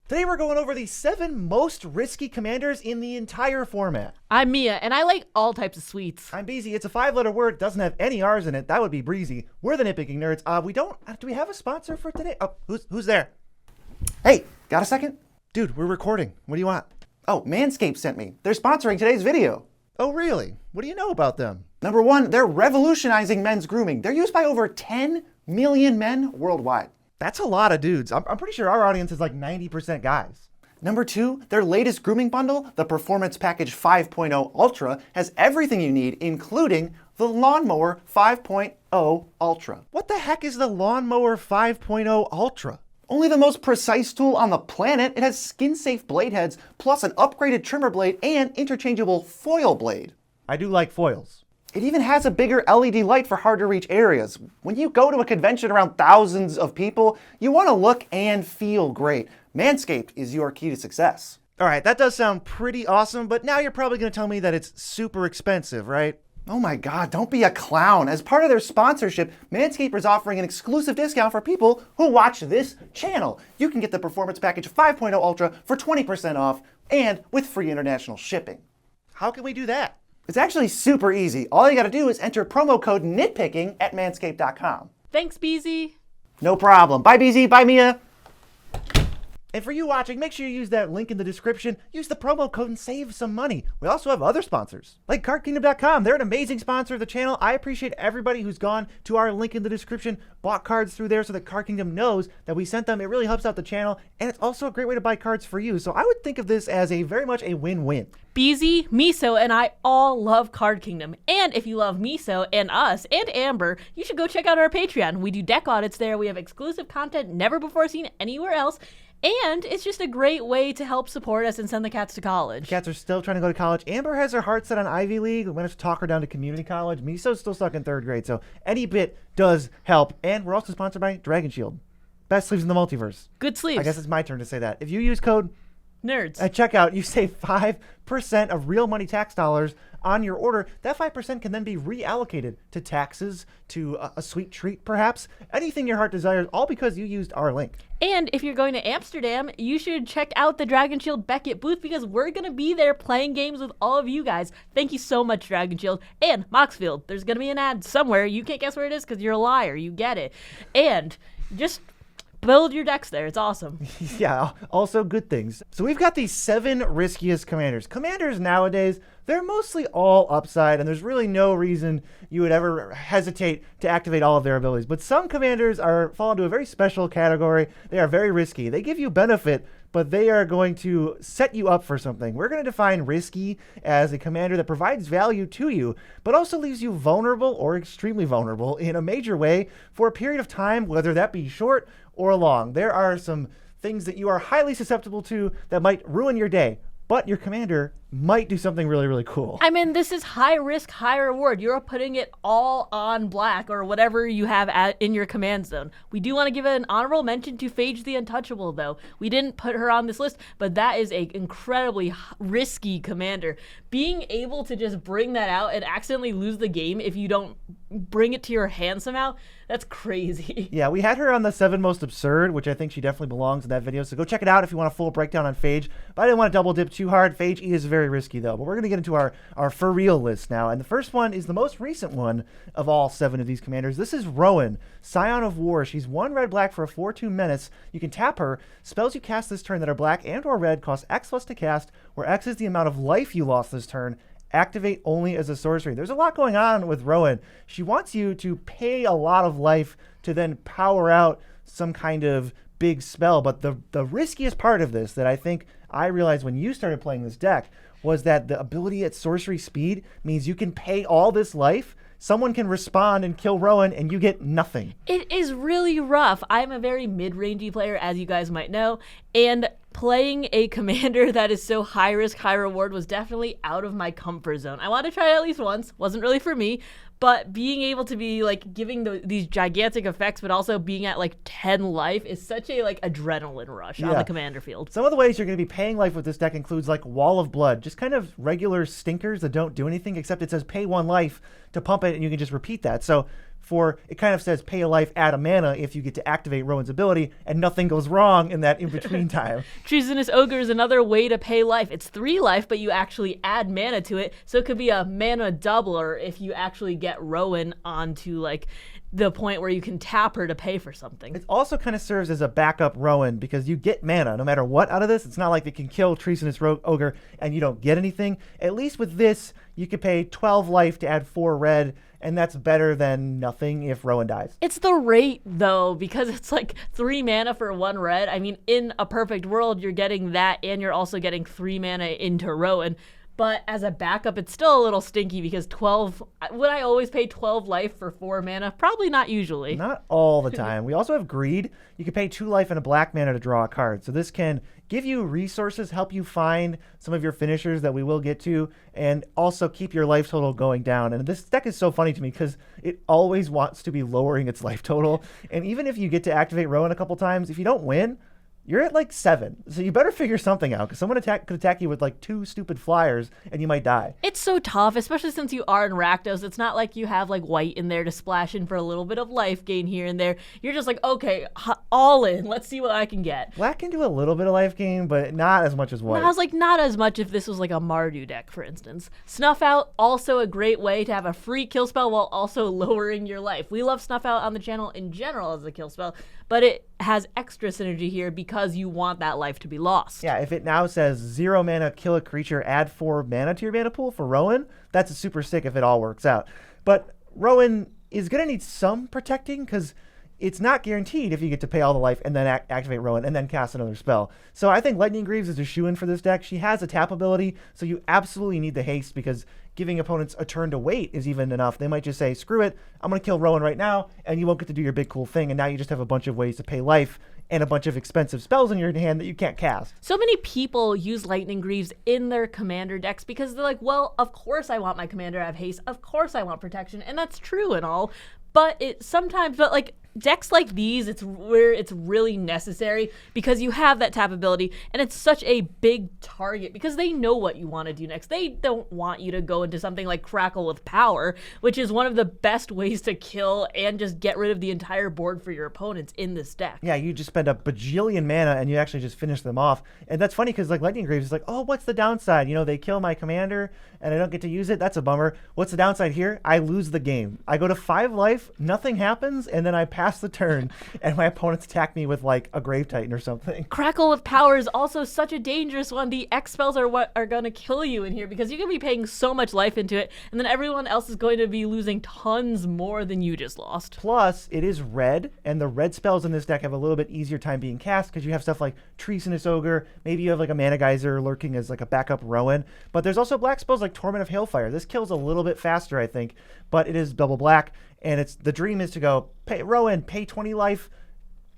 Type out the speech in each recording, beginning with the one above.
Today we're going over the 7 most risky commanders in the entire format. I'm Mia, and I like all types of sweets. I'm Beezy. It's a 5-letter word. It doesn't have any R's in it. That would be breezy. We're the Nitpicking Nerds. Do we have a sponsor for today? Oh, who's there? Hey, got a second? Dude, we're recording. What do you want? Oh, Manscaped sent me. They're sponsoring today's video. Oh, really? What do you know about them? Number 1, they're revolutionizing men's grooming. They're used by over 10 million men worldwide. That's a lot of dudes. I'm pretty sure our audience is like 90% guys. Number 2, their latest grooming bundle, the Performance Package 5.0 Ultra, has everything you need, including the Lawnmower 5.0 Ultra. What the heck is the Lawnmower 5.0 Ultra? Only the most precise tool on the planet. It has skin-safe blade heads, plus an upgraded trimmer blade and interchangeable foil blade. I do like foils. It even has a bigger LED light for hard-to-reach areas. When you go to a convention around thousands of people, you want to look and feel great. Manscaped is your key to success. All right, that does sound pretty awesome, but now you're probably going to tell me that it's super expensive, right? Oh my God, don't be a clown. As part of their sponsorship, Manscaped is offering an exclusive discount for people who watch this channel. You can get the Performance Package 5.0 Ultra for 20% off and with free international shipping. How can we do that? It's actually super easy. All you gotta do is enter promo code Nitpicking at manscaped.com. Thanks, Beezy. No problem. Bye, BZ. Bye, Mia. And for you watching, make sure you use that link in the description. Use the promo code and save some money. We also have other sponsors, like CardKingdom.com. They're an amazing sponsor of the channel. I appreciate everybody who's gone to our link in the description, bought cards through there so that Card Kingdom knows that we sent them. It really helps out the channel, and it's also a great way to buy cards for you. So I would think of this as very much a win-win. Beezy, Miso, and I all love Card Kingdom. And if you love Miso and us and Amber, you should go check out our Patreon. We do deck audits there. We have exclusive content never before seen anywhere else. And it's just a great way to help support us and send the cats to college. The cats are still trying to go to college. Amber has her heart set on Ivy League. We managed to talk her down to community college. Miso's still stuck in 3rd grade, so any bit does help. And we're also sponsored by Dragon Shield. Best sleeves in the multiverse. Good sleeves. I guess it's my turn to say that. If you use code NERDS at checkout, you save 5% of real money tax dollars on your order. That 5% can then be reallocated to taxes, to a sweet treat perhaps, anything your heart desires, all because you used our link. And if you're going to Amsterdam, you should check out the Dragon Shield Beckett booth because we're going to be there playing games with all of you guys. Thank you so much, Dragon Shield. And Moxfield, there's going to be an ad somewhere. You can't guess where it is because you're a liar. You get it. And just build your decks there. It's awesome. Yeah, also good things. So we've got these 7 riskiest commanders. Commanders nowadays, they're mostly all upside, and there's really no reason you would ever hesitate to activate all of their abilities. But some commanders fall into a very special category. They are very risky. They give you benefit, but they are going to set you up for something. We're going to define risky as a commander that provides value to you, but also leaves you vulnerable or extremely vulnerable in a major way for a period of time, whether that be short or long. There are some things that you are highly susceptible to that might ruin your day, but your commander might do something really, really cool. I mean, this is high risk, high reward. You're putting it all on black or whatever you have in your command zone. We do want to give an honorable mention to Phage the Untouchable, though. We didn't put her on this list, but that is an incredibly risky commander. Being able to just bring that out and accidentally lose the game if you don't bring it to your hand somehow, that's crazy. Yeah, we had her on the 7 most absurd, which I think she definitely belongs in that video. So go check it out if you want a full breakdown on Phage. But I didn't want to double dip too hard. Phage is very risky though. But we're going to get into our for real list now. And the first one is the most recent one of all 7 of these commanders. This is Rowan, Scion of War. She's 1 red-black for a 4/2 menace. You can tap her. Spells you cast this turn that are black and or red cost X plus to cast, where X is the amount of life you lost this turn. Activate only as a sorcery. There's a lot going on with Rowan. She wants you to pay a lot of life to then power out some kind of big spell. But the riskiest part of this that I think I realized when you started playing this deck was that the ability at sorcery speed means you can pay all this life. Someone can respond and kill Rowan, and you get nothing. It is really rough. I'm a very mid-rangey player, as you guys might know, and playing a commander that is so high risk, high reward was definitely out of my comfort zone. I wanted to try it at least once. Wasn't really for me. But being able to be like giving these gigantic effects, but also being at like 10 life is such a like adrenaline rush on the commander field. Some of the ways you're going to be paying life with this deck includes like Wall of Blood, just kind of regular stinkers that don't do anything except it says pay 1 life to pump it, and you can just repeat that. So for, it kind of says pay a life, add a mana if you get to activate Rowan's ability, and nothing goes wrong in that in-between time. Treasonous Ogre is another way to pay life. It's 3 life, but you actually add mana to it, so it could be a mana doubler if you actually get Rowan onto like the point where you can tap her to pay for something. It also kind of serves as a backup Rowan because you get mana no matter what out of this. It's not like they can kill Treasonous Ogre and you don't get anything. At least with this, you could pay 12 life to add 4 red, and that's better than nothing if Rowan dies. It's the rate, though, because it's like 3 mana for 1 red. I mean, in a perfect world, you're getting that, and you're also getting 3 mana into Rowan. But as a backup, it's still a little stinky because 12... Would I always pay 12 life for 4 mana? Probably not usually. Not all the time. We also have Greed. You can pay 2 life and a black mana to draw a card. So this can give you resources, help you find some of your finishers that we will get to, and also keep your life total going down. And this deck is so funny to me because it always wants to be lowering its life total. And even if you get to activate Rowan a couple times, if you don't win, you're at like 7. So you better figure something out because someone could attack you with like 2 stupid flyers and you might die. It's so tough, especially since you are in Rakdos. It's not like you have like white in there to splash in for a little bit of life gain here and there. You're just like, okay, all in. Let's see what I can get. Black can do a little bit of life gain, but not as much as white. I was like, not as much if this was like a Mardu deck, for instance. Snuff Out, also a great way to have a free kill spell while also lowering your life. We love Snuff Out on the channel in general as a kill spell, but it has extra synergy here because you want that life to be lost. Yeah, if it now says 0 mana, kill a creature, add 4 mana to your mana pool for Rowan, that's a super sick if it all works out. But Rowan is going to need some protecting because it's not guaranteed if you get to pay all the life and then activate Rowan and then cast another spell. So I think Lightning Greaves is a shoo-in for this deck. She has a tap ability, so you absolutely need the haste because giving opponents a turn to wait is even enough. They might just say, screw it, I'm going to kill Rowan right now, and you won't get to do your big cool thing, and now you just have a bunch of ways to pay life and a bunch of expensive spells in your hand that you can't cast. So many people use Lightning Greaves in their commander decks because they're like, well, of course I want my commander to have haste, of course I want protection, and that's true and all, but like decks like these, it's where it's really necessary because you have that tap ability and it's such a big target because they know what you want to do next. They don't want you to go into something like Crackle with Power, which is one of the best ways to kill and just get rid of the entire board for your opponents in this deck. Yeah, you just spend a bajillion mana and you actually just finish them off. And that's funny because like Lightning Greaves is like, oh, what's the downside? You know, they kill my commander and I don't get to use it. That's a bummer. What's the downside here? I lose the game. I go to 5 life, nothing happens, and then I pass the turn and my opponents attack me with like a Grave Titan or something. Crackle with Power is also such a dangerous one. The X spells are what are going to kill you in here because you're going to be paying so much life into it, and then everyone else is going to be losing tons more than you just lost. Plus, it is red, and the red spells in this deck have a little bit easier time being cast because you have stuff like Treasonous Ogre, maybe you have like a Mana Geyser lurking as like a backup Rowan, but there's also black spells like Torment of Hailfire. This kills a little bit faster, I think, but it is double black. And it's the dream is to go, pay Rowan, pay 20 life,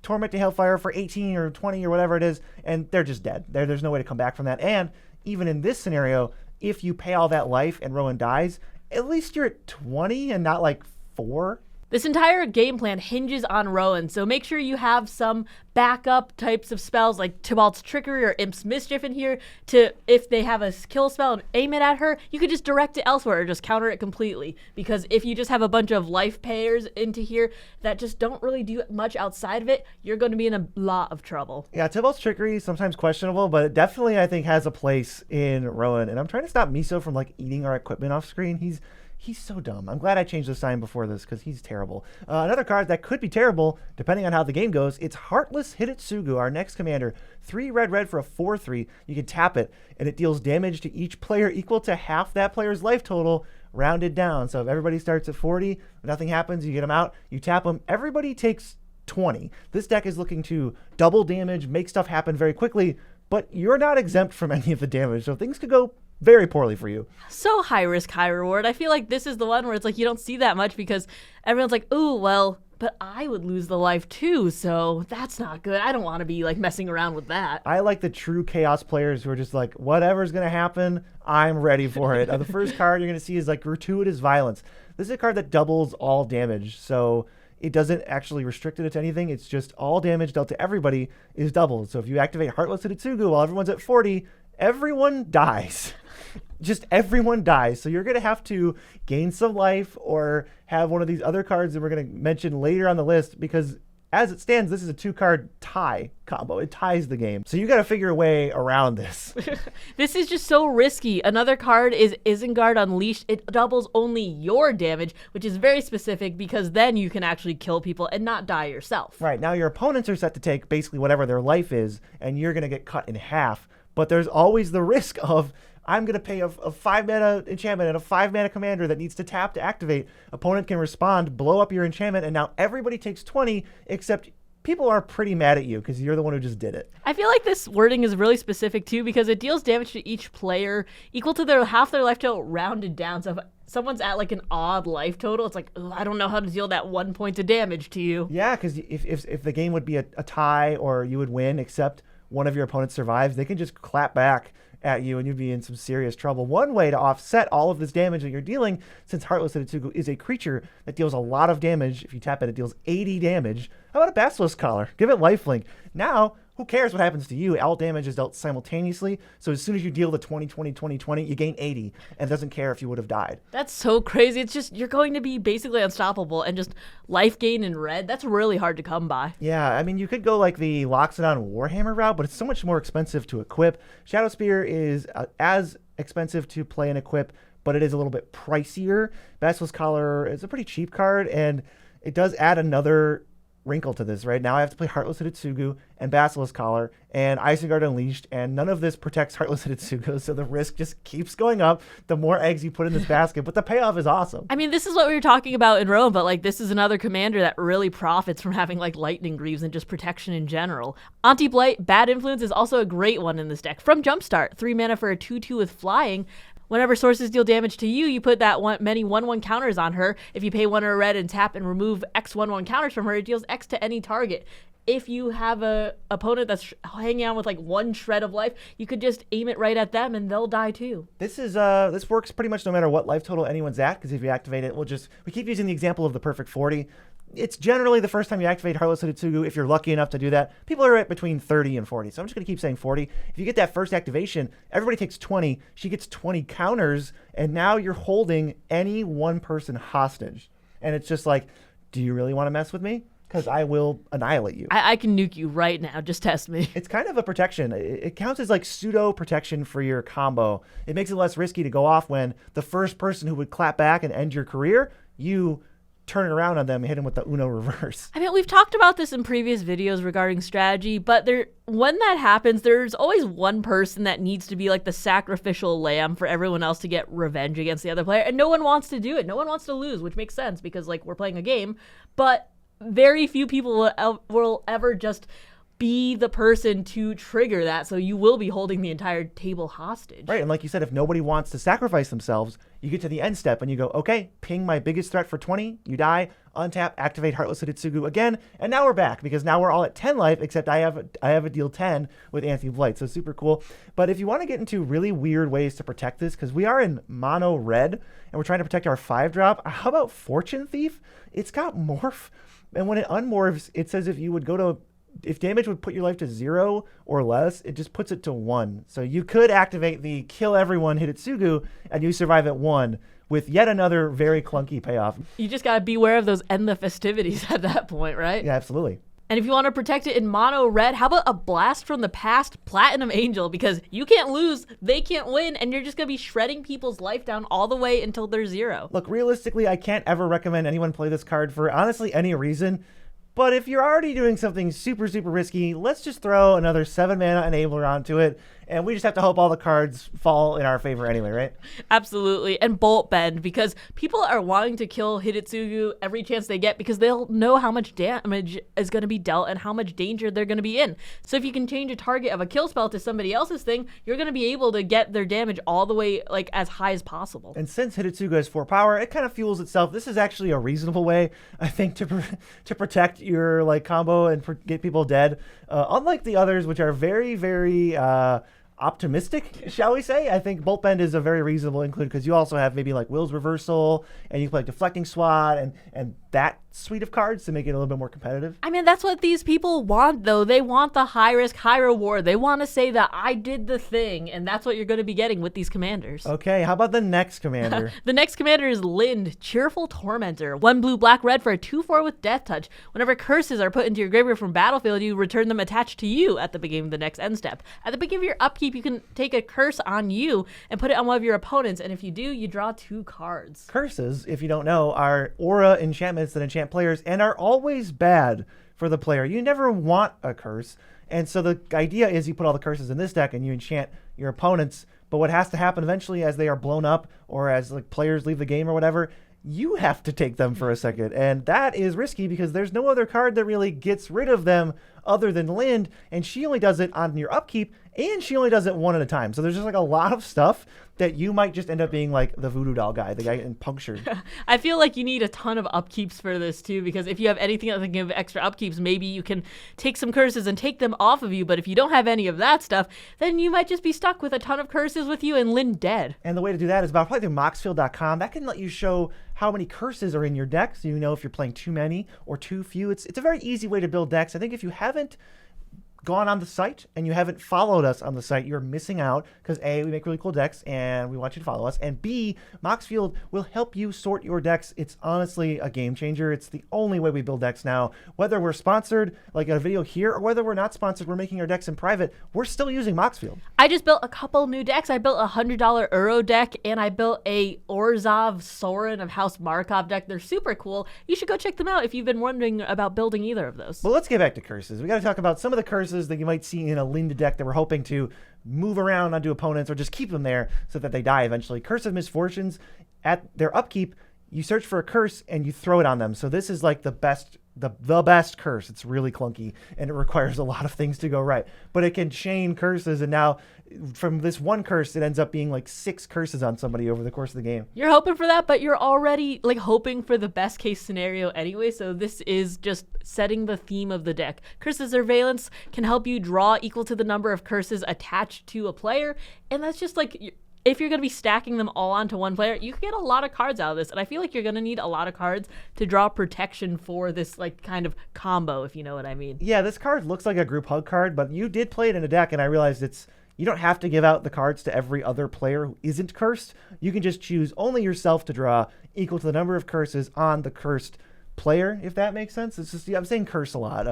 Torment to Hailfire for 18 or 20 or whatever it is, and they're just dead. There's no way to come back from that. And even in this scenario, if you pay all that life and Rowan dies, at least you're at 20 and not like 4. This entire game plan hinges on Rowan, so make sure you have some backup types of spells like Tybalt's Trickery or Imp's Mischief in here to, if they have a kill spell and aim it at her, you could just direct it elsewhere or just counter it completely. Because if you just have a bunch of life payers into here that just don't really do much outside of it, you're going to be in a lot of trouble. Yeah, Tybalt's Trickery is sometimes questionable, but it definitely, I think, has a place in Rowan. And I'm trying to stop Miso from like eating our equipment off screen. He's so dumb. I'm glad I changed the sign before this because he's terrible. Another card that could be terrible, depending on how the game goes, it's Heartless Hidetsugu, our next commander. 3 red for a 4/3. You can tap it, and it deals damage to each player equal to half that player's life total, rounded down. So if everybody starts at 40, nothing happens, you get them out, you tap them, everybody takes 20. This deck is looking to double damage, make stuff happen very quickly, but you're not exempt from any of the damage, so things could go very poorly for you. So high risk, high reward. I feel like this is the one where it's like you don't see that much because everyone's like, ooh, well, but I would lose the life too, so that's not good. I don't want to be like messing around with that. I like the true chaos players who are just like, whatever's going to happen, I'm ready for it. The first card you're going to see is like Gratuitous Violence. This is a card that doubles all damage, so it doesn't actually restrict it to anything. It's just all damage dealt to everybody is doubled. So if you activate Heartless Hidetsugu while everyone's at 40, everyone dies. just everyone dies. So you're going to have to gain some life or have one of these other cards that we're going to mention later on the list, because as it stands, this is a 2-card tie combo. It ties the game. So you got to figure a way around this. This is just so risky. Another card is Isengard Unleashed. It doubles only your damage, which is very specific because then you can actually kill people and not die yourself. Right. Now your opponents are set to take basically whatever their life is, and you're going to get cut in half. But there's always the risk of, I'm going to pay a 5-mana enchantment and a 5-mana commander that needs to tap to activate. Opponent can respond, blow up your enchantment, and now everybody takes 20, except people are pretty mad at you because you're the one who just did it. I feel like this wording is really specific too because it deals damage to each player equal to their half their life total rounded down. So if someone's at like an odd life total, it's like, I don't know how to deal that 1 point of damage to you. Yeah, because if the game would be a tie or you would win, except one of your opponents survives, they can just clap back at you and you'd be in some serious trouble. One way to offset all of this damage that you're dealing, since Heartless Hitotsugu is a creature that deals a lot of damage, if you tap it deals 80 damage. How about a Basilisk Collar? Give it lifelink. Now, who cares what happens to you? All damage is dealt simultaneously, so as soon as you deal the 20, you gain 80, and doesn't care if you would have died. That's so crazy. It's just, you're going to be basically unstoppable, and just life gain in red, that's really hard to come by. Yeah, I mean, you could go like the Loxodon Warhammer route, but it's so much more expensive to equip. Shadow Spear is as expensive to play and equip, but it is a little bit pricier. Basilisk Collar is a pretty cheap card, and it does add another wrinkle to this, right? Now I have to play Heartless Hitotsugu and Basilisk Collar and Isengard Unleashed, and none of this protects Heartless Hitotsugu, so the risk just keeps going up the more eggs you put in this basket, but the payoff is awesome. I mean, this is what we were talking about in Rome, but like this is another commander that really profits from having like Lightning Greaves and just protection in general. Anti-Blight, Bad Influence is also a great one in this deck. From Jumpstart, 3 mana for a 2/2 with flying. Whenever sources deal damage to you, you put that many 1/1 counters on her. If you pay 1 or a red and tap and remove X 1/1 counters from her, it deals X to any target. If you have a opponent that's hanging out with like 1 shred of life, you could just aim it right at them and they'll die too. This works pretty much no matter what life total anyone's at, because if you activate it, we keep using the example of the perfect 40. It's generally the first time you activate Heartless Hitotsugu, if you're lucky enough to do that. People are at between 30 and 40, so I'm just going to keep saying 40. If you get that first activation, everybody takes 20. She gets 20 counters, and now you're holding any one person hostage. And it's just like, do you really want to mess with me? Because I will annihilate you. I can nuke you right now. Just test me. It's kind of a protection. It counts as like pseudo protection for your combo. It makes it less risky to go off when the first person who would clap back and end your career, you turn it around on them and hit them with the Uno reverse. I mean, we've talked about this in previous videos regarding strategy, but when that happens, there's always one person that needs to be like the sacrificial lamb for everyone else to get revenge against the other player, and no one wants to do it. No one wants to lose, which makes sense because like we're playing a game, but very few people will ever just be the person to trigger that, so you will be holding the entire table hostage. Right, and like you said, if nobody wants to sacrifice themselves, you get to the end step and you go, okay, ping my biggest threat for 20, you die, untap, activate Heartless Hitotsugu again, and now we're back, because now we're all at 10 life, except I have a deal 10 with Anti-Blight, so super cool. But if you want to get into really weird ways to protect this, because we are in mono red, and we're trying to protect our 5-drop, how about Fortune Thief? It's got morph, and when it unmorphs, it says if damage would put your life to 0 or less, it just puts it to 1. So you could activate the kill everyone Hitotsugu and you survive at 1 with yet another very clunky payoff. You just gotta beware of those end the festivities at that point, right? Yeah, absolutely. And if you want to protect it in mono red, how about a Blast from the Past Platinum Angel? Because you can't lose, they can't win, and you're just going to be shredding people's life down all the way until they're 0. Look, realistically, I can't ever recommend anyone play this card for honestly any reason. But if you're already doing something super, super risky, let's just throw another 7-mana enabler onto it, and we just have to hope all the cards fall in our favor anyway, right? Absolutely. And Bolt Bend, because people are wanting to kill Hitotsugu every chance they get because they'll know how much damage is going to be dealt and how much danger they're going to be in. So if you can change a target of a kill spell to somebody else's thing, you're going to be able to get their damage all the way like as high as possible. And since Hitotsugu has 4 power, it kind of fuels itself. This is actually a reasonable way, I think, to protect your like combo and get people dead. Unlike the others, which are very, very optimistic, shall we say. I think Bolt Bend is a very reasonable include because you also have maybe like Will's Reversal, and you can play like Deflecting Swat and that suite of cards to make it a little bit more competitive. I mean, that's what these people want, though. They want the high risk, high reward. They want to say that I did the thing, and that's what you're going to be getting with these commanders. Okay, how about the next commander? The next commander is Lind, Cheerful Tormentor. 1 blue, black, red for a 2/4 with Death Touch. Whenever curses are put into your graveyard from battlefield, you return them attached to you at the beginning of the next end step. At the beginning of your upkeep, you can take a curse on you and put it on one of your opponents, and if you do, you draw 2 cards. Curses, if you don't know, are aura enchantments that enchant players and are always bad for the player. You never want a curse. And so the idea is you put all the curses in this deck and you enchant your opponents. But what has to happen eventually as they are blown up or as like players leave the game or whatever, you have to take them for a second. And that is risky because there's no other card that really gets rid of them other than Lind. And she only does it on your upkeep and she only does it one at a time. So there's just like a lot of stuff that you might just end up being like the voodoo doll guy, the guy getting punctured. I feel like you need a ton of upkeeps for this too, because if you have anything that can give extra upkeeps, maybe you can take some curses and take them off of you. But if you don't have any of that stuff, then you might just be stuck with a ton of curses with you and Lind dead. And the way to do that is by playing through moxfield.com. That can let you show how many curses are in your deck, so you know if you're playing too many or too few. It's a very easy way to build decks. I think if you haven't gone on the site and you haven't followed us on the site, you're missing out because A, we make really cool decks and we want you to follow us, and B, Moxfield will help you sort your decks. It's honestly a game changer. It's the only way we build decks now. Whether we're sponsored like a video here or whether we're not sponsored, we're making our decks in private, we're still using Moxfield. I just built a couple new decks. I built a $100 Euro deck and I built a Orzhov Sorin of House Markov deck. They're super cool. You should go check them out if you've been wondering about building either of those. Well, let's get back to curses. We got to talk about some of the curses that you might see in a Lind deck that we're hoping to move around onto opponents or just keep them there so that they die eventually. Curse of Misfortunes, at their upkeep, you search for a curse and you throw it on them. So this is like the best curse. It's really clunky and it requires a lot of things to go right. But it can chain curses, and now from this one curse, it ends up being like 6 curses on somebody over the course of the game. You're hoping for that, but you're already like hoping for the best case scenario anyway, so this is just setting the theme of the deck. Curse of Surveillance can help you draw equal to the number of curses attached to a player, and that's just like, if you're going to be stacking them all onto one player, you can get a lot of cards out of this, and I feel like you're going to need a lot of cards to draw protection for this like kind of combo, if you know what I mean. Yeah, this card looks like a group hug card, but you did play it in a deck, and I realized you don't have to give out the cards to every other player who isn't cursed. You can just choose only yourself to draw equal to the number of curses on the cursed player, if that makes sense. It's just, I'm saying curse a lot.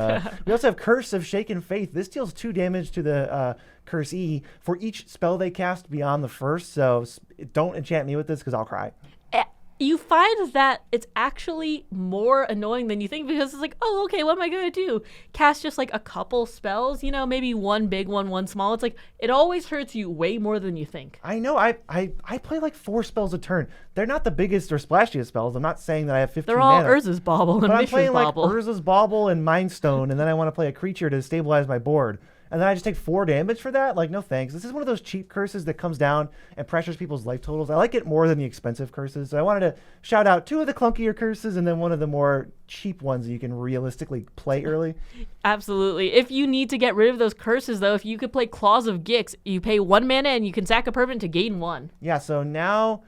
We also have Curse of Shaken Faith. This deals 2 damage to the Curse E for each spell they cast beyond the first, so don't enchant me with this because I'll cry. You find that it's actually more annoying than you think, because it's like, oh, okay, what am I going to do? Cast just like a couple spells, you know, maybe one big one, one small. It's like, it always hurts you way more than you think. I know. I play like 4 spells a turn. They're not the biggest or splashiest spells. I'm not saying that I have 15 They're all mana. Urza's Bauble and But I'm Mishra's playing Bauble. like Urza's Bauble and Mind Stone, and then I want to play a creature to stabilize my board. And then I just take 4 damage for that? Like, no thanks. This is one of those cheap curses that comes down and pressures people's life totals. I like it more than the expensive curses. So I wanted to shout out 2 of the clunkier curses and then one of the more cheap ones that you can realistically play early. Absolutely. If you need to get rid of those curses, though, if you could play Claws of Gix, you pay 1 mana and you can sack a permanent to gain 1. Yeah, so now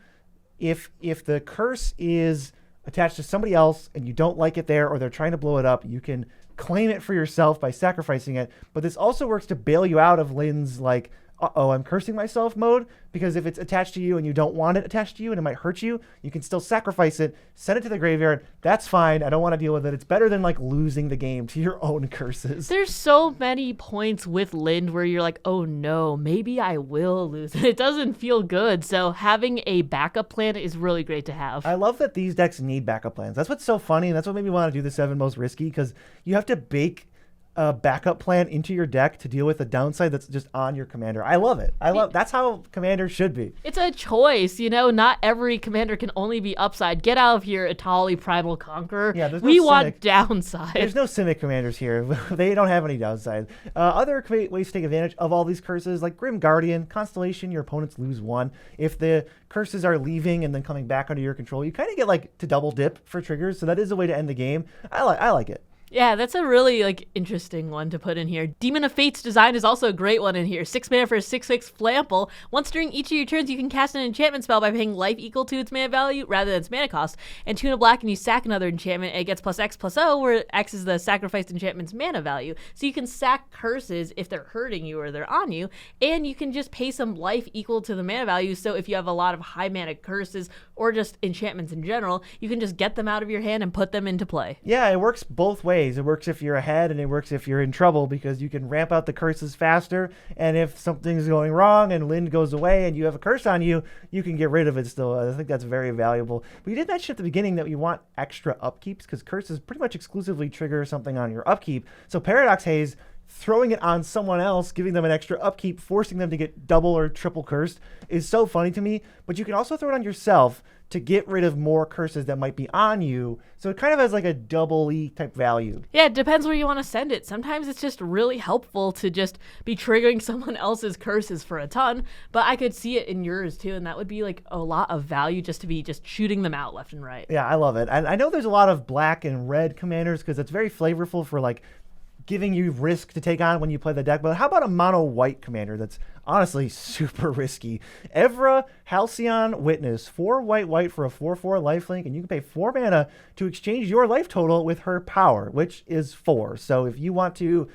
if the curse is attached to somebody else and you don't like it there or they're trying to blow it up, you can claim it for yourself by sacrificing it. But this also works to bail you out of Lynn's like, uh-oh, I'm cursing myself mode, because if it's attached to you and you don't want it attached to you and it might hurt you, you can still sacrifice it, send it to the graveyard. That's fine. I don't want to deal with it. It's better than like losing the game to your own curses. There's so many points with Lind where you're like, oh no, maybe I will lose. It doesn't feel good. So having a backup plan is really great to have. I love that these decks need backup plans. That's what's so funny, and that's what made me want to do the 7 most risky, because you have to bake a backup plan into your deck to deal with the downside that's just on your commander. I love it. That's how commanders should be. It's a choice, you know. Not every commander can only be upside. Get out of here, Atali Primal Conqueror. Yeah, there's no we Simic. want downside. There's no Simic commanders here. They don't have any downside. Other ways to take advantage of all these curses, like Grim Guardian, Constellation, your opponents lose 1. If the curses are leaving and then coming back under your control, you kind of get like to double dip for triggers. So that is a way to end the game. I like it. Yeah, that's a really interesting one to put in here. Demon of Fate's design is also a great one in here. 6 mana for a 6/6 Flample. Once during each of your turns, you can cast an enchantment spell by paying life equal to its mana value rather than its mana cost. And 2 in a black, and you sack another enchantment, and it gets +X/+O, where X is the sacrificed enchantment's mana value. So you can sack curses if they're hurting you or they're on you, and you can just pay some life equal to the mana value. So if you have a lot of high mana curses or just enchantments in general, you can just get them out of your hand and put them into play. Yeah, it works both ways. It works if you're ahead, and it works if you're in trouble, because you can ramp out the curses faster, and if something's going wrong and Lind goes away and you have a curse on you, you can get rid of it still. I think that's very valuable. But you did mention at the beginning that you want extra upkeeps, because curses pretty much exclusively trigger something on your upkeep. So Paradox Haze, throwing it on someone else, giving them an extra upkeep, forcing them to get double or triple cursed is so funny to me. But you can also throw it on yourself to get rid of more curses that might be on you. So it kind of has like a double E type value. Yeah, it depends where you want to send it. Sometimes it's just really helpful to just be triggering someone else's curses for a ton, but I could see it in yours too, and that would be like a lot of value just to be just shooting them out left and right. Yeah, I love it. And I know there's a lot of black and red commanders because it's very flavorful for like giving you risk to take on when you play the deck. But how about a mono white commander that's honestly super risky? Evra, Halcyon, Witness, 4 white for a 4/4 lifelink, and you can pay 4 mana to exchange your life total with her power, which is 4. So if you want to,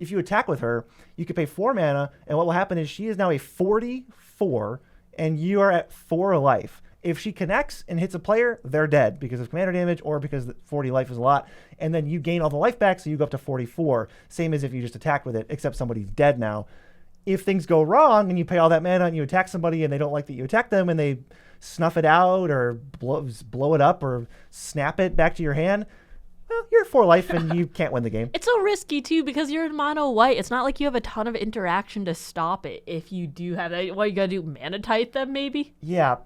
if you attack with her, you can pay 4 mana, and what will happen is she is now a 44, and you are at 4 life. If she connects and hits a player, they're dead because of commander damage or because 40 life is a lot. And then you gain all the life back, so you go up to 44. Same as if you just attack with it, except somebody's dead now. If things go wrong and you pay all that mana and you attack somebody and they don't like that you attack them and they snuff it out or blow it up or snap it back to your hand, well, you're at 4 life and you can't win the game. It's so risky too because you're in mono white. It's not like you have a ton of interaction to stop it. If you do have that, what you gotta do, mana type them maybe? Yeah,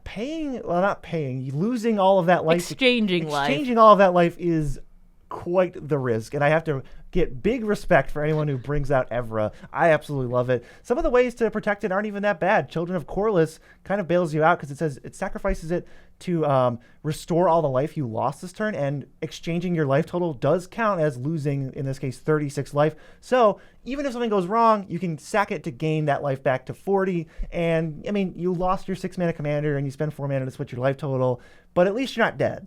not paying, losing all of that life. Exchanging all of that life is quite the risk, and I have to get big respect for anyone who brings out Evra. I absolutely love it. Some of the ways to protect it aren't even that bad. Children of Corliss kind of bails you out because it says it sacrifices it to restore all the life you lost this turn, and exchanging your life total does count as losing, in this case, 36 life. So even if something goes wrong, you can sack it to gain that life back to 40. And I mean, you lost your 6 mana commander and you spend 4 mana to switch your life total, but at least you're not dead.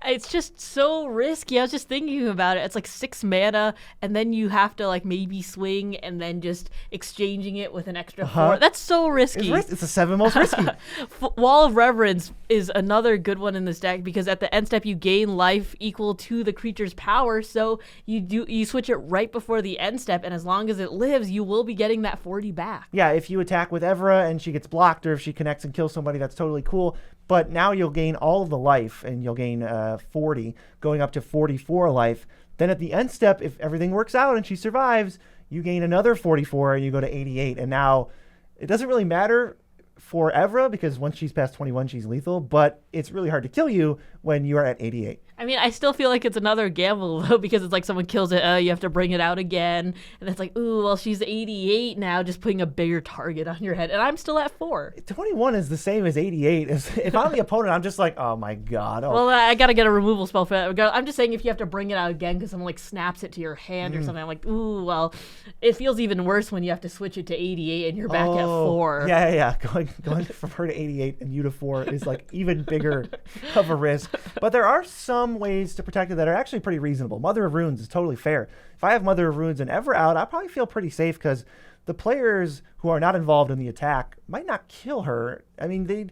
It's just so risky. I was just thinking about it. It's like 6 mana, and then you have to like maybe swing, and then just exchanging it with an extra 4. That's so risky. It's the 7 most risky. Wall of Reverence is another good one in this deck because at the end step you gain life equal to the creature's power. So you switch it right before the end step, and as long as it lives, you will be getting that 40 back. Yeah, if you attack with Evra and she gets blocked, or if she connects and kills somebody, that's totally cool. But now you'll gain all of the life, and you'll gain 40, going up to 44 life. Then at the end step, if everything works out and she survives, you gain another 44, and you go to 88. And now it doesn't really matter for Evra because once she's past 21, she's lethal. But it's really hard to kill you when you are at 88. I mean, I still feel like it's another gamble, though, because it's like someone kills it, you have to bring it out again. And it's like, ooh, well, she's 88 now, just putting a bigger target on your head. And I'm still at 4. 21 is the same as 88. If I'm the opponent, I'm just like, oh, my God. Oh. Well, I got to get a removal spell for that. I'm just saying if you have to bring it out again because someone, like, snaps it to your hand or something, I'm like, ooh, well, it feels even worse when you have to switch it to 88 and you're back at 4. Yeah. Going from her to 88 and you to 4 is, like, even bigger of a risk. But there are some ways to protect it that are actually pretty reasonable. Mother of Runes is totally fair. If I have Mother of Runes and Evra out, I probably feel pretty safe because the players who are not involved in the attack might not kill her. I mean,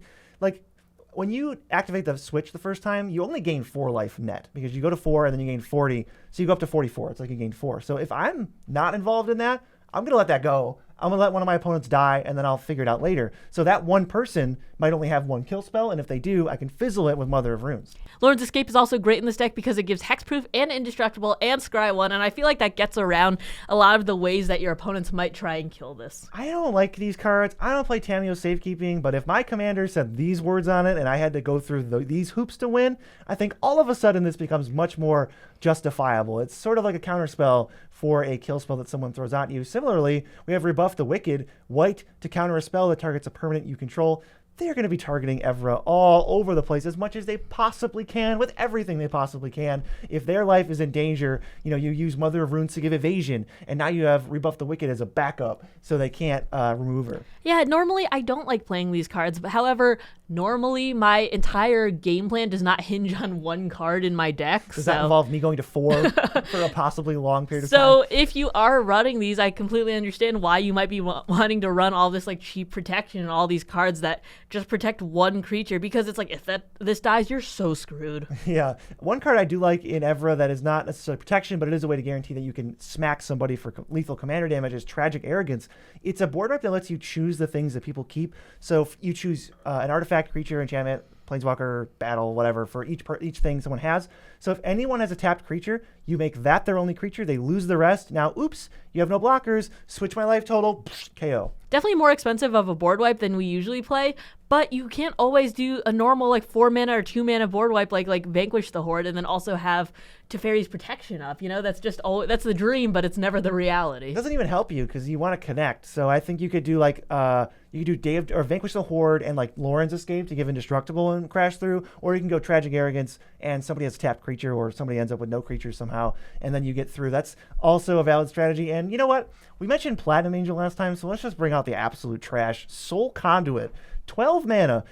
when you activate the switch the first time, you only gain 4 life net because you go to 4 and then you gain 40. So you go up to 44. It's like you gain 4. So if I'm not involved in that, I'm going to let that go. I'm going to let one of my opponents die, and then I'll figure it out later. So that one person might only have 1 kill spell, and if they do, I can fizzle it with Mother of Runes. Lord's Escape is also great in this deck because it gives hexproof and indestructible and scry 1, and I feel like that gets around a lot of the ways that your opponents might try and kill this. I don't like these cards. I don't play Tameo Safekeeping, but if my commander said these words on it and I had to go through these hoops to win, I think all of a sudden this becomes much more justifiable. It's sort of like a counterspell for a kill spell that someone throws at you. Similarly, we have Rebuff the Wicked, white to counter a spell that targets a permanent you control. they're going to be targeting Evra all over the place as much as they possibly can with everything they possibly can. If their life is in danger, you use Mother of Runes to give evasion, and now you have Rebuff the Wicked as a backup so they can't remove her. Yeah, normally I don't like playing these cards, but however, normally my entire game plan does not hinge on one card in my deck. Does that involve me going to 4 for a possibly long period of time? So if you are running these, I completely understand why you might be wanting to run all this like cheap protection and all these cards that just protect one creature, because it's like, if this dies, you're so screwed. Yeah. One card I do like in Evra that is not necessarily protection, but it is a way to guarantee that you can smack somebody for lethal commander damage is Tragic Arrogance. It's a board wipe that lets you choose the things that people keep. So if you choose an artifact, creature, enchantment, planeswalker, battle, whatever, for each thing someone has. So if anyone has a tapped creature, you make that their only creature. They lose the rest. Now, oops, you have no blockers. Switch my life total. KO. Definitely more expensive of a board wipe than we usually play, but you can't always do a normal like 4 mana or 2 mana board wipe like Vanquish the Horde and then also have Teferi's Protection up. That's just that's the dream, but it's never the reality. It doesn't even help you because you want to connect. So I think you could do Vanquish the Horde and like Lauren's Escape to give Indestructible and crash through, or you can go Tragic Arrogance and somebody has a tapped creature or somebody ends up with no creature somehow, and then you get through. That's also a valid strategy. And you know what? We mentioned Platinum Angel last time, so let's just bring out the absolute trash. Soul Conduit, 12 mana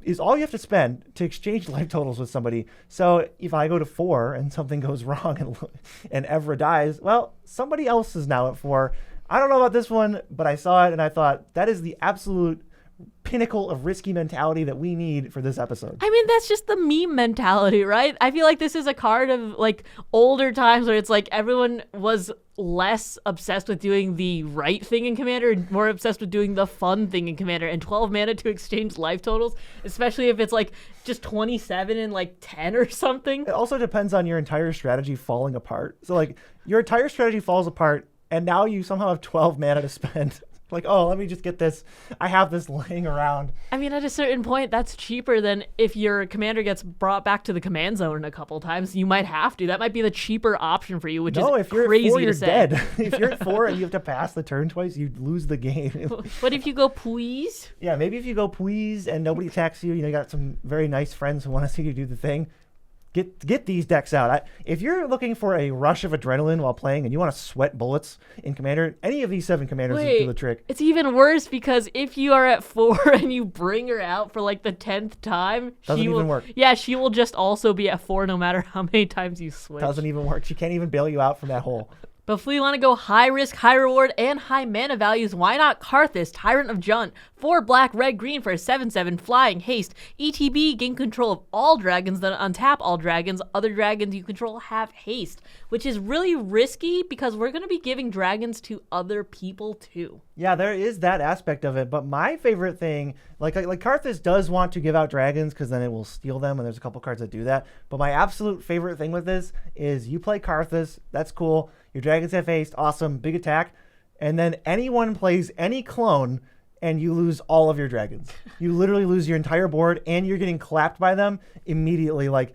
is all you have to spend to exchange life totals with somebody. So if I go to 4 and something goes wrong and Evra dies, well, somebody else is now at 4. I don't know about this one, but I saw it and I thought that is the absolute pinnacle of risky mentality that we need for this episode. I mean, that's just the meme mentality, right? I feel like this is a card of like older times where it's like everyone was less obsessed with doing the right thing in Commander and more obsessed with doing the fun thing in Commander. And 12 mana to exchange life totals, especially if it's like just 27 and like 10 or something. It also depends on your entire strategy falling apart. So like your entire strategy falls apart and now you somehow have 12 mana to spend. Like, oh, let me just get this. I have this laying around. I mean, at a certain point, that's cheaper than if your commander gets brought back to the command zone a couple times. You might have to. That might be the cheaper option for you, which is crazy to say. No, if you're at 4, you're dead. If you're at 4 and you have to pass the turn twice, you lose the game. What if you go please? Yeah, maybe if you go please and nobody attacks you, you got some very nice friends who want to see you do the thing. Get these decks out. If you're looking for a rush of adrenaline while playing and you want to sweat bullets in Commander, any of these 7 commanders do the trick. It's even worse because if you are at 4 and you bring her out for like the 10th time, doesn't even work. Yeah, she will just also be at 4 no matter how many times you switch. Doesn't even work. She can't even bail you out from that hole. But if we want to go high risk, high reward, and high mana values, why not Karthus, Tyrant of Junt? 4 black, red, green for a 7/7 flying haste. ETB, gain control of all dragons, then untap all dragons. Other dragons you control have haste, which is really risky because we're going to be giving dragons to other people too. Yeah, there is that aspect of it. But my favorite thing, like Karthus does want to give out dragons because then it will steal them, and there's a couple cards that do that. But my absolute favorite thing with this is you play Karthus, that's cool. Your dragons have haste, awesome, big attack. And then anyone plays any clone and you lose all of your dragons. You literally lose your entire board and you're getting clapped by them immediately. Like,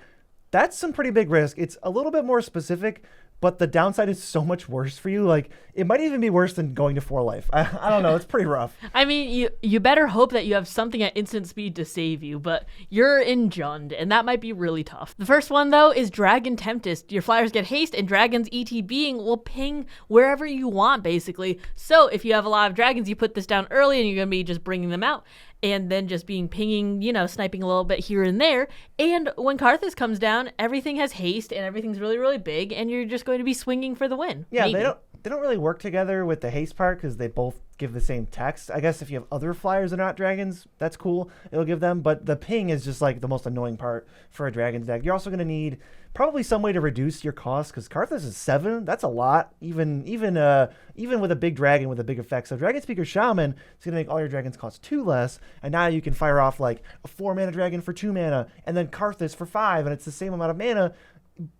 that's some pretty big risk. It's a little bit more specific, but the downside is so much worse for you. Like, it might even be worse than going to 4 life. I don't know. It's pretty rough. I mean, you better hope that you have something at instant speed to save you, but you're in Jund, and that might be really tough. The first one, though, is Dragon Tempest. Your flyers get haste, and dragons ETBing will ping wherever you want, basically. So if you have a lot of dragons, you put this down early, and you're going to be just bringing them out. And then just pinging, sniping a little bit here and there. And when Karthus comes down, everything has haste and everything's really, really big, and you're just going to be swinging for the win. Yeah, maybe. They don't really work together with the haste part because they both give the same text. I guess if you have other flyers that are not dragons, that's cool. It'll give them, but the ping is just like the most annoying part for a dragon's deck. You're also going to need probably some way to reduce your cost because Karthus is 7. That's a lot, even with a big dragon with a big effect. So Dragon Speaker Shaman is going to make all your dragons cost 2 less, and now you can fire off like a 4 mana dragon for 2 mana, and then Karthus for 5, and it's the same amount of mana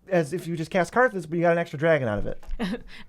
as if you just cast Karthus, but you got an extra dragon out of it.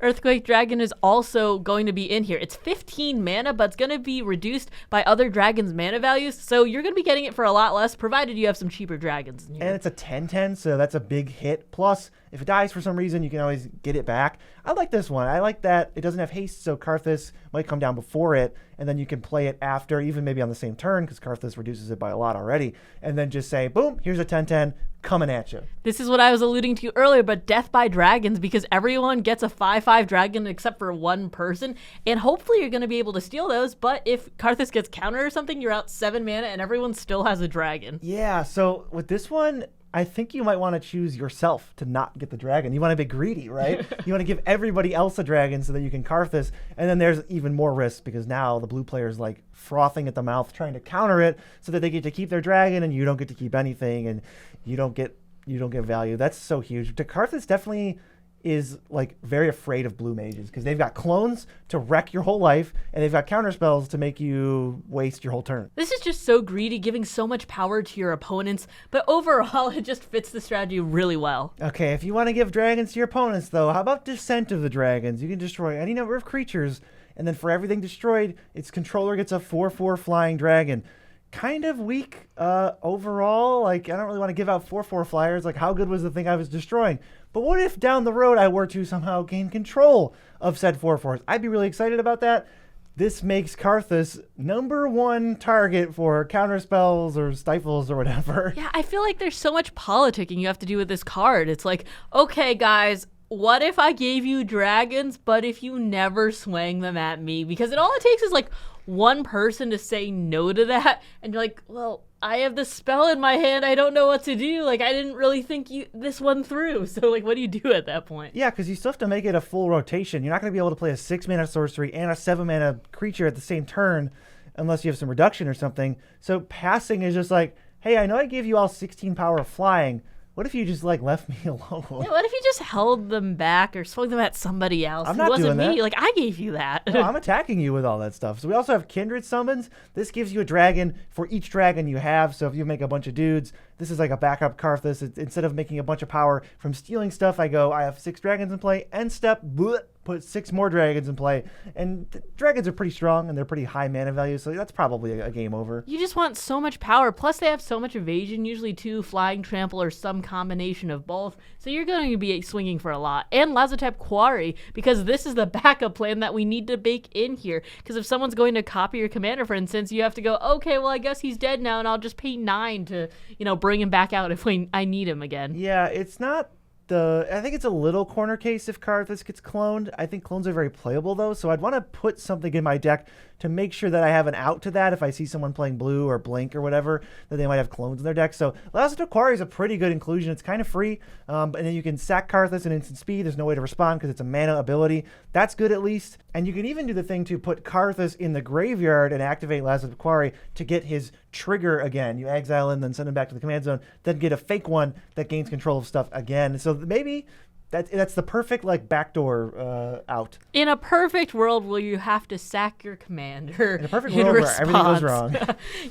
Earthquake Dragon is also going to be in here. It's 15 mana, but it's going to be reduced by other dragons' mana values, so you're going to be getting it for a lot less, provided you have some cheaper dragons in here. And it's a 10/10, so that's a big hit. Plus, If it dies for some reason, you can always get it back. I like this one. I like that it doesn't have haste, so Karthus might come down before it, and then you can play it after, even maybe on the same turn, because Karthus reduces it by a lot already, and then just say, boom, here's a 10/10 coming at you. This is what I was alluding to earlier, but death by dragons, because everyone gets a 5/5 dragon except for one person, and hopefully you're going to be able to steal those, but if Karthus gets countered or something, you're out 7 mana and everyone still has a dragon. Yeah, so with this one, I think you might want to choose yourself to not get the dragon. You want to be greedy, right? You want to give everybody else a dragon so that you can Karthus, and then there's even more risk because now the blue player's like frothing at the mouth trying to counter it so that they get to keep their dragon and you don't get to keep anything and you don't get value. That's so huge. Karthus definitely is like very afraid of blue mages because they've got clones to wreck your whole life and they've got counter spells to make you waste your whole turn. This is just so greedy, giving so much power to your opponents, but overall it just fits the strategy really well. Okay, if you want to give dragons to your opponents though, how about Descent of the Dragons? You can destroy any number of creatures and then for everything destroyed, its controller gets a 4/4 flying dragon. Kind of weak overall. Like, I don't really want to give out 4/4 flyers. Like, how good was the thing I was destroying? But what if down the road I were to somehow gain control of said 4/4s? I'd be really excited about that. This makes Karthus #1 target for counter spells or stifles or whatever. Yeah, I feel like there's so much politicking you have to do with this card. It's like, okay, guys, what if I gave you dragons, but if you never swang them at me? Because all it takes is like one person to say no to that, and you're like, well, I have this spell in my hand, I don't know what to do. Like, I didn't really think this one through. So, like, what do you do at that point? Yeah, because you still have to make it a full rotation. You're not going to be able to play a 6-mana sorcery and a 7-mana creature at the same turn unless you have some reduction or something. So passing is just like, hey, I know I gave you all 16 power of flying. What if you just like left me alone? Yeah, what if you just held them back or swung them at somebody else? I'm not It wasn't doing me. that. Like, I gave you that. No, I'm attacking you with all that stuff. So we also have Kindred Summons. This gives you a dragon for each dragon you have. So if you make a bunch of dudes, this is like a backup Karthus. Instead of making a bunch of power from stealing stuff, I have 6 dragons in play. End step, put 6 more dragons in play. And dragons are pretty strong and they're pretty high mana value. So that's probably a game over. You just want so much power. Plus, they have so much evasion, usually 2, flying, trample, or some combination of both. So you're going to be swinging for a lot. And Lazotep Quarry, because this is the backup plan that we need to bake in here. Because if someone's going to copy your commander, for instance, you have to go, okay, well, I guess he's dead now, and I'll just pay 9 to, bring him back out if I need him again. Yeah, it's not I think it's a little corner case if Karthus gets cloned. I think clones are very playable though, so I'd want to put something in my deck to make sure that I have an out to that if I see someone playing blue or blink or whatever, that they might have clones in their deck. So Lazotep Quarry is a pretty good inclusion. It's kind of free, and then you can sack Karthus in instant speed. There's no way to respond because it's a mana ability. That's good at least. And you can even do the thing to put Karthus in the graveyard and activate Lazotep Quarry to get his trigger again. You exile him, then send him back to the command zone, then get a fake one that gains control of stuff again. So maybe that's the perfect like backdoor out. In a perfect world where you have to sack your commander. In a perfect world where everything goes wrong.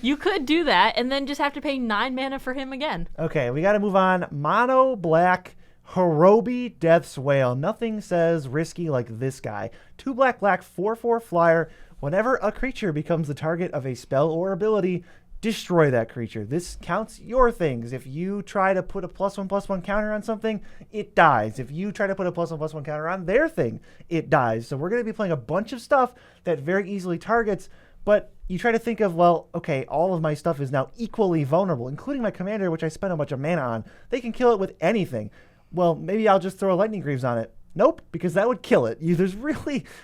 You could do that and then just have to pay 9 mana for him again. Okay, we got to move on. Mono black Hirobi Death's Wail. Nothing says risky like this guy. 2 black 4/4 flyer. Whenever a creature becomes the target of a spell or ability, destroy that creature. This counts your things. If you try to put a +1/+1 counter on something, it dies. If you try to put a +1/+1 counter on their thing, it dies. So we're going to be playing a bunch of stuff that very easily targets, but you try to think of, well, okay, all of my stuff is now equally vulnerable, including my commander, which I spent a bunch of mana on. They can kill it with anything. Well, maybe I'll just throw a Lightning Greaves on it. Nope, because that would kill it.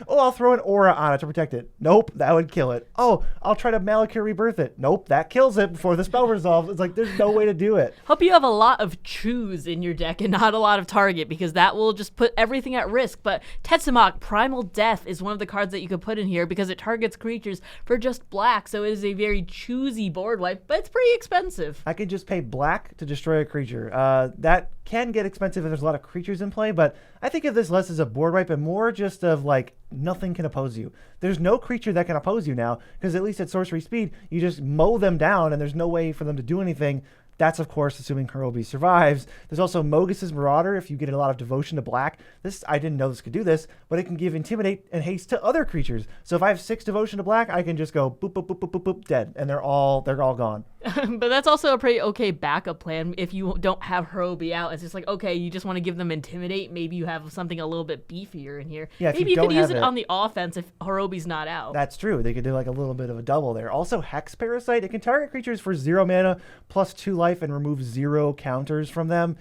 I'll throw an aura on it to protect it. Nope, that would kill it. Oh, I'll try to Malakir Rebirth it. Nope, that kills it before the spell resolves. It's like, there's no way to do it. Hope you have a lot of choose in your deck and not a lot of target, because that will just put everything at risk. But Tetsamok, Primal Death, is one of the cards that you could put in here because it targets creatures for just black, so it is a very choosy board wipe, but it's pretty expensive. I can just pay black to destroy a creature. That can get expensive if there's a lot of creatures in play, but I think of this less as a board wipe and more just of like nothing can oppose you. There's no creature that can oppose you now, because at least at sorcery speed, you just mow them down and there's no way for them to do anything. That's, of course, assuming Hirobi survives. There's also Mogus's Marauder if you get a lot of devotion to black. I didn't know this could do this, but it can give Intimidate and Haste to other creatures. So if I have 6 devotion to black, I can just go boop, boop, boop, boop, boop, boop, dead, and they're all gone. But that's also a pretty okay backup plan if you don't have Hirobi out. It's just like, okay, you just want to give them Intimidate. Maybe you have something a little bit beefier in here. Yeah, if maybe you you could don't use have it it- on the offense if Hirobi's not out. That's true. They could do like a little bit of a double there. Also, Hex Parasite. It can target creatures for 0 mana plus 2 life and remove 0 counters from them.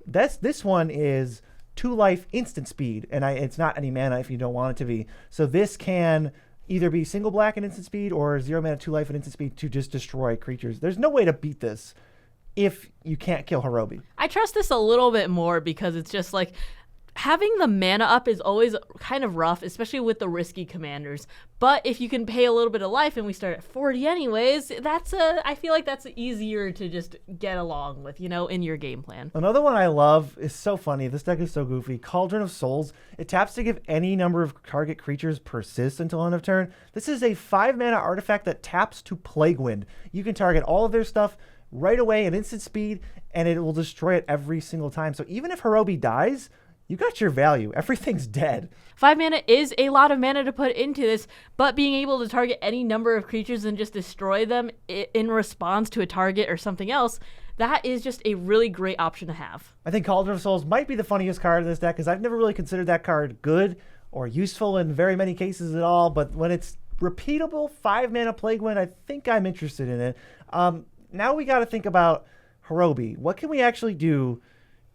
This one is 2 life instant speed, and it's not any mana if you don't want it to be. So this can either be single black and instant speed or 0 mana 2 life and instant speed to just destroy creatures. There's no way to beat this if you can't kill Hirobi. I trust this a little bit more because it's just like having the mana up is always kind of rough, especially with the risky commanders. But if you can pay a little bit of life and we start at 40 anyways, I feel like that's easier to just get along with, in your game plan. Another one I love is so funny. This deck is so goofy. Cauldron of Souls. It taps to give any number of target creatures persist until end of turn. This is a 5 mana artifact that taps to Plague Wind. You can target all of their stuff right away at instant speed, and it will destroy it every single time. So even if Hirobi dies, you got your value. Everything's dead. 5 mana is a lot of mana to put into this, but being able to target any number of creatures and just destroy them in response to a target or something else, that is just a really great option to have. I think Cauldron of Souls might be the funniest card in this deck because I've never really considered that card good or useful in very many cases at all. But when it's repeatable 5 mana Plague Wind, I think I'm interested in it. Now we got to think about Hirobi. What can we actually do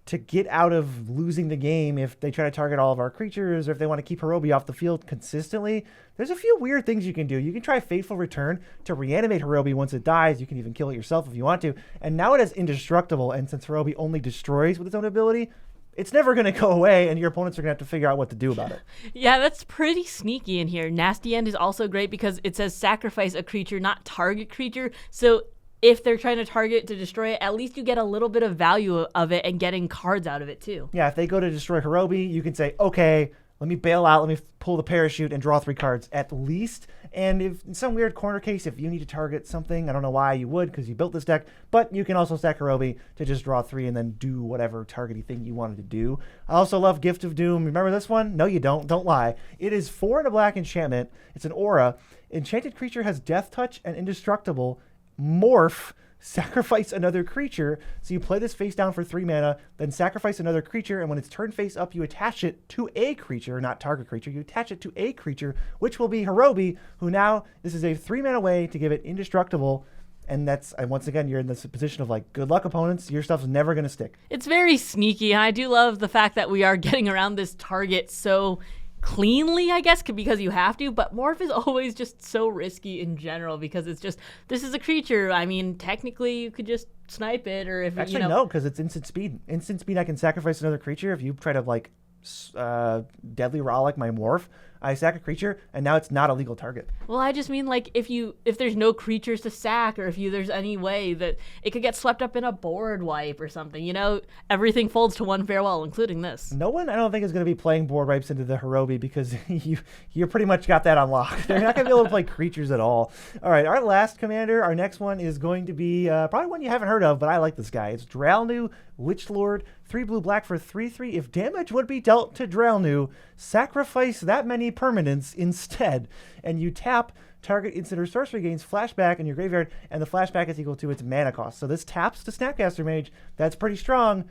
to get out of losing the game if they try to target all of our creatures or if they want to keep Hirobi off the field consistently? There's a few weird things you can do. You can try Fateful Return to reanimate Hirobi once it dies. You can even kill it yourself if you want to. And now it is indestructible, and since Hirobi only destroys with its own ability, it's never going to go away, and your opponents are going to have to figure out what to do about it. Yeah, that's pretty sneaky in here. Nasty End is also great because it says sacrifice a creature, not target creature. So if they're trying to target to destroy it, at least you get a little bit of value of it and getting cards out of it too. Yeah, if they go to destroy Hirobi, you can say, okay, let me bail out, let me pull the parachute and draw 3 cards at least. And if in some weird corner case, if you need to target something, I don't know why you would because you built this deck, but you can also stack Hirobi to just draw 3 and then do whatever targety thing you wanted to do. I also love Gift of Doom. Remember this one? No, you don't. Don't lie. It is 4 and a black enchantment. It's an aura. Enchanted creature has Death Touch and Indestructible. Morph, sacrifice another creature. So you play this face down for 3 mana, then sacrifice another creature, and when it's turned face up, you attach it to a creature, not target creature. You attach it to a creature, which will be Hirobi, who now, this is a 3 mana way to give it indestructible. And once again, you're in this position of like, good luck, opponents. Your stuff's never going to stick. It's very sneaky, and I do love the fact that we are getting around this target so cleanly, I guess, because you have to, but Morph is always just so risky in general because it's just, this is a creature. I mean, technically you could just snipe it, or if Actually, no, because it's instant speed. Instant speed, I can sacrifice another creature. If you try to like Deadly Rollick my Morph, I sack a creature, and now it's not a legal target. Well, I just mean like if there's no creatures to sack, or if there's any way that it could get swept up in a board wipe or something, everything folds to one farewell, including this. No one, I don't think, is going to be playing board wipes into the Hirobi because you pretty much got that unlocked. They're not going to be able to play creatures at all. All right, our last commander, our next one is going to be probably one you haven't heard of, but I like this guy. It's Dralnu, Witchlord, 3 blue black for 3/3. If damage would be dealt to Dralnu, sacrifice that many permanents instead, and you tap. Target instant or sorcery gains flashback in your graveyard, and the flashback is equal to its mana cost. So this taps to Snapcaster Mage. That's pretty strong.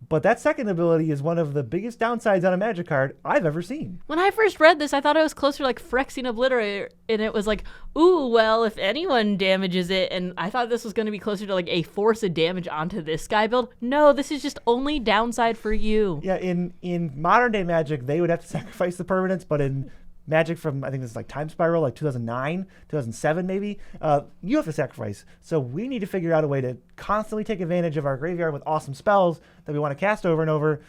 But that second ability is one of the biggest downsides on a Magic card I've ever seen. When I first read this, I thought it was closer to like Phyrexian Obliterator, and it was like, ooh, well, if anyone damages it, and I thought this was going to be closer to like a force of damage onto this guy build. No, this is just only downside for you. Yeah, in modern day Magic, they would have to sacrifice the permanents, but in Magic from, I think this is like Time Spiral, like 2009, 2007 maybe, you have to sacrifice. So we need to figure out a way to constantly take advantage of our graveyard with awesome spells that we want to cast over and over,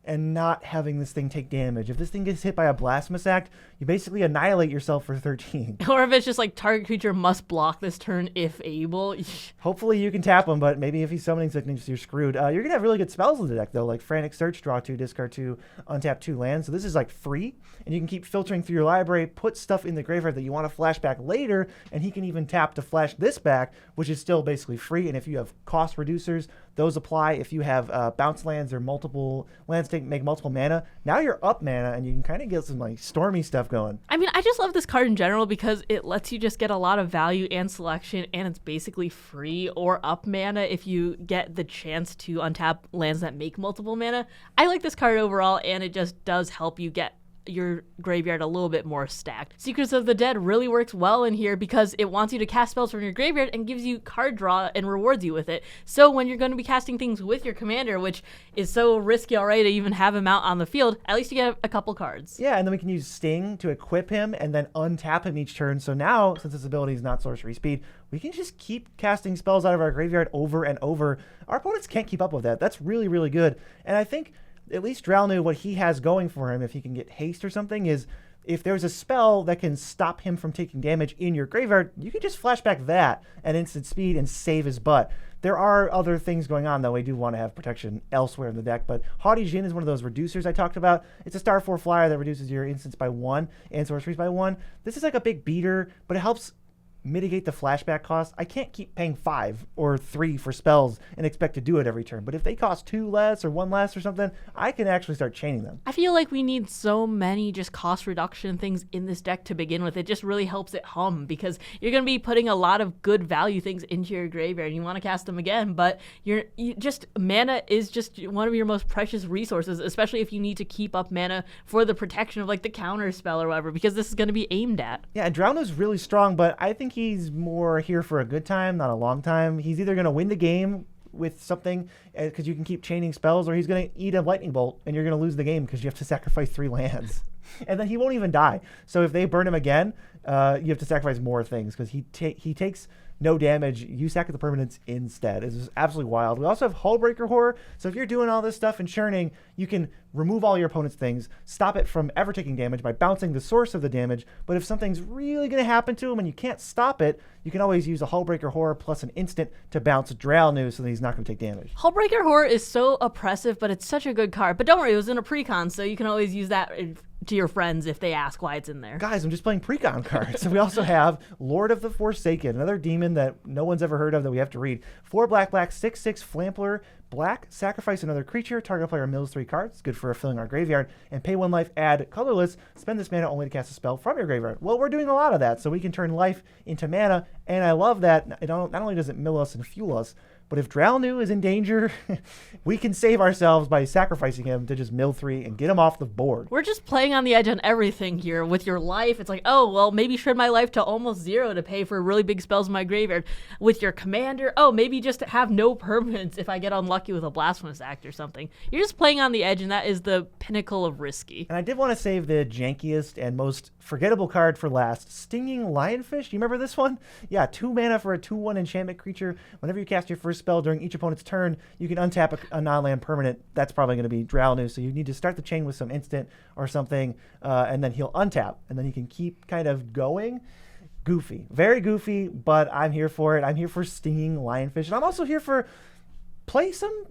and not having this thing take damage. If this thing gets hit by a Blasphemous Act, you basically annihilate yourself for 13. Or if it's just like target creature must block this turn if able. Hopefully you can tap him, but maybe if he's summoning sickness, you're screwed. You're going to have really good spells in the deck, though, like Frantic Search, draw 2, discard 2, untap 2 lands. So this is like free, and you can keep filtering through your library, put stuff in the graveyard that you want to flash back later, and he can even tap to flash this back, which is still basically free. And if you have cost reducers, Those apply if you have bounce lands or multiple lands make multiple mana. Now you're up mana, and you can kind of get some like stormy stuff going. I mean, I just love this card in general because it lets you just get a lot of value and selection, and it's basically free or up mana if you get the chance to untap lands that make multiple mana. I like this card overall, and it just does help you get your graveyard a little bit more stacked. Secrets of the Dead really works well in here because it wants you to cast spells from your graveyard and gives you card draw and rewards you with it. So when you're going to be casting things with your commander, which is so risky already to even have him out on the field, at least you get a couple cards. Yeah, and then we can use Sting to equip him and then untap him each turn. So now, since his ability is not sorcery speed, we can just keep casting spells out of our graveyard over and over. Our opponents can't keep up with that. That's really, really good. And I think at least Drownu, what he has going for him, if he can get haste or something, is if there's a spell that can stop him from taking damage in your graveyard, you can just flashback that at instant speed and save his butt. There are other things going on, though. We do want to have protection elsewhere in the deck, but Haughty Jin is one of those reducers I talked about. It's a star 4 flyer that reduces your instants by 1 and sorceries by 1. This is like a big beater, but it helps mitigate the flashback cost. I can't keep paying 5 or 3 for spells and expect to do it every turn. But if they cost 2 less or 1 less or something, I can actually start chaining them. I feel like we need so many just cost reduction things in this deck to begin with. It just really helps it hum because you're going to be putting a lot of good value things into your graveyard and you want to cast them again, but mana is just one of your most precious resources, especially if you need to keep up mana for the protection of like the counter spell or whatever, because this is going to be aimed at. Yeah, and Drownu's really strong, but I think he's more here for a good time, not a long time. He's either going to win the game with something because you can keep chaining spells, or he's going to eat a lightning bolt and you're going to lose the game because you have to sacrifice 3 lands. And then he won't even die. So if they burn him again, you have to sacrifice more things because he takes no damage. You sack the permanents instead. It's absolutely wild. We also have Hullbreaker Horror. So if you're doing all this stuff and churning, you can remove all your opponent's things, stop it from ever taking damage by bouncing the source of the damage. But if something's really going to happen to him and you can't stop it, you can always use a Hullbreaker Horror plus an instant to bounce Drownu so that he's not going to take damage. Hullbreaker Horror is so oppressive, but it's such a good card. But don't worry, it was in a precon, so you can always use that to your friends if they ask why it's in there. Guys, I'm just playing precon cards. So we also have Lord of the Forsaken, another demon that no one's ever heard of that we have to read. 4 black, 6/6 Flampler, black, sacrifice another creature, target player mills 3 cards, good for filling our graveyard, and pay 1 life, add colorless, spend this mana only to cast a spell from your graveyard. Well, we're doing a lot of that, so we can turn life into mana, and I love that. Not only does it mill us and fuel us, but if Drownu is in danger, we can save ourselves by sacrificing him to just mill 3 and get him off the board. We're just playing on the edge on everything here. With your life, it's like, oh, well, maybe shred my life to almost 0 to pay for really big spells in my graveyard. With your commander, oh, maybe just have no permanents if I get unlucky with a Blasphemous Act or something. You're just playing on the edge, and that is the pinnacle of risky. And I did want to save the jankiest and most forgettable card for last, Stinging Lionfish. Do you remember this one? Yeah, 2 mana for a 2/1 enchantment creature. Whenever you cast your first spell during each opponent's turn, you can untap a non-land permanent. That's probably going to be Drownu, so you need to start the chain with some instant or something, and then he'll untap, and then you can keep kind of going. Goofy. Very goofy, but I'm here for it. I'm here for Stinging Lionfish, and I'm also here for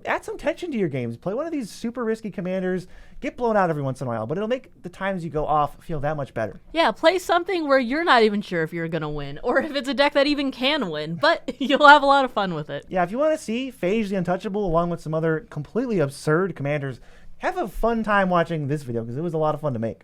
add some tension to your games. Play one of these super risky commanders, get blown out every once in a while, but it'll make the times you go off feel that much better. Yeah, play something where you're not even sure if you're going to win, or if it's a deck that even can win, but you'll have a lot of fun with it. Yeah, if you want to see Phage the Untouchable along with some other completely absurd commanders, have a fun time watching this video because it was a lot of fun to make.